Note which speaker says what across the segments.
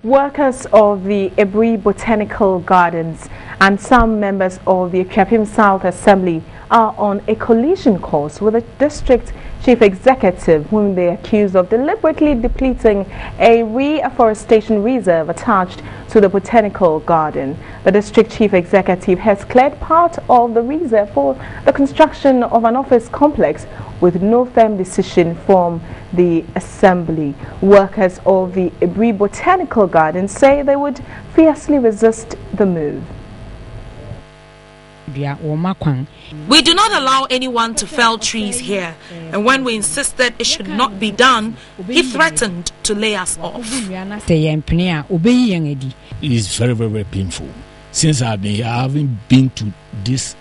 Speaker 1: Workers of the Ebri Botanical Gardens and some members of the Akuapem South Assembly are on a collision course with the district chief executive, whom they accuse of deliberately depleting a reforestation reserve attached to the botanical garden. The district chief executive has cleared part of the reserve for the construction of an office complex with no firm decision from the assembly. Workers of the Ebri Botanical Garden say they would fiercely resist the move.
Speaker 2: We do not allow anyone to fell trees here, and when we insisted it should not be done, he threatened to lay us off.
Speaker 3: It is very, very, very painful. Since I've been here, I haven't been to this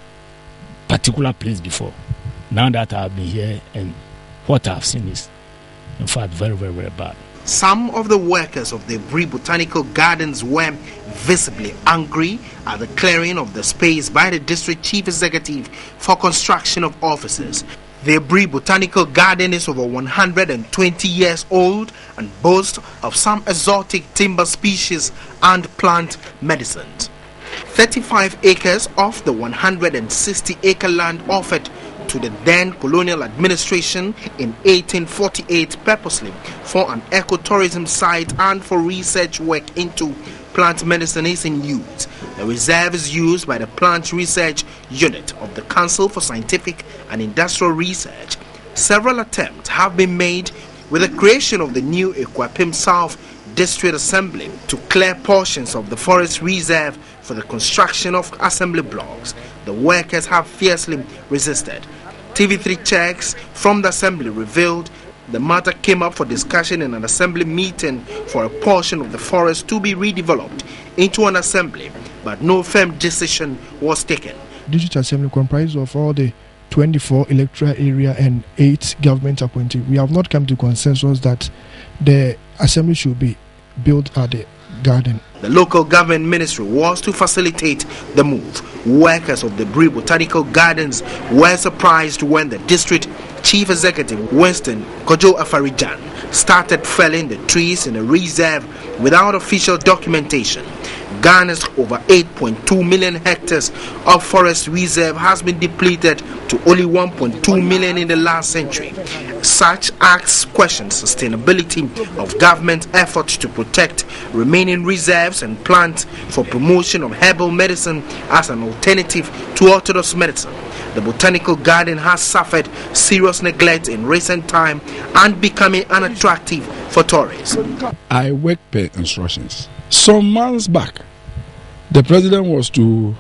Speaker 3: particular place before. Now that I've been here, and what I've seen is, in fact, very, very, very bad.
Speaker 4: Some of the workers of the Ebri Botanical Gardens were visibly angry at the clearing of the space by the district chief executive for construction of offices. The Ebri Botanical Garden is over 120 years old and boasts of some exotic timber species and plant medicines. 35 acres of the 160-acre land offered to the then colonial administration in 1848 purposely for an ecotourism site and for research work into plant medicine is in use. The reserve is used by the Plant Research Unit of the Council for Scientific and Industrial Research. Several attempts have been made with the creation of the new Akuapem South District Assembly to clear portions of the forest reserve for the construction of assembly blocks. The workers have fiercely resisted. TV3 checks from the assembly revealed the matter came up for discussion in an assembly meeting for a portion of the forest to be redeveloped into an assembly, but no firm decision was taken.
Speaker 5: District Assembly comprises of all the 24 electoral area and 8 government appointees. We have not come to consensus that the assembly should be built at the garden.
Speaker 4: The local government ministry was to facilitate the move. Workers of the Ebri Botanical Gardens were surprised when the district chief executive, Winston Kojo Afarijan, started felling the trees in a reserve without official documentation. Ghana's over 8.2 million hectares of forest reserve has been depleted to only 1.2 million in the last century. Such acts question sustainability of government efforts to protect remaining reserves and plants for promotion of herbal medicine as an alternative to orthodox medicine. The botanical garden has suffered serious neglect in recent time and becoming unattractive for tourists.
Speaker 6: I work per instructions. Some months back, the president was to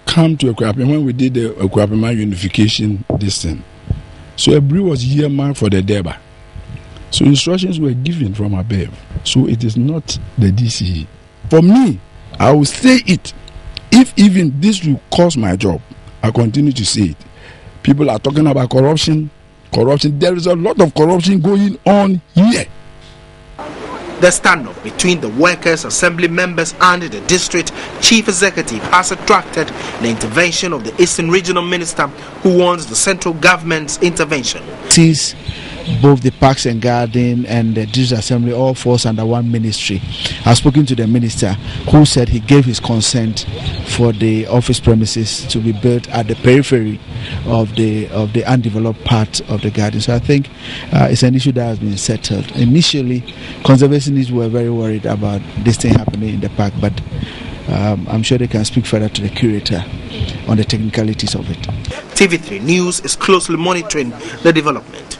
Speaker 6: come to Akuapem when we did the Akuapem unification this thing. So Ebri was earmarked for the Deba. So instructions were given from above. So it is not the DCE. For me, I will say it. If even this will cost my job, I continue to say it. People are talking about corruption. There is a lot of corruption going on here.
Speaker 4: The standoff between the workers, assembly members and the district chief executive has attracted the intervention of the Eastern Regional Minister, who wants the central government's intervention.
Speaker 7: Since both the Parks and Garden and the District Assembly all falls under one ministry, I've spoken to the minister, who said he gave his consent for the office premises to be built at the periphery of the undeveloped part of the garden. So I think it's an issue that has been settled. Initially, conservationists were very worried about this thing happening in the park, but I'm sure they can speak further to the curator on the technicalities of it.
Speaker 4: TV3 News is closely monitoring the development.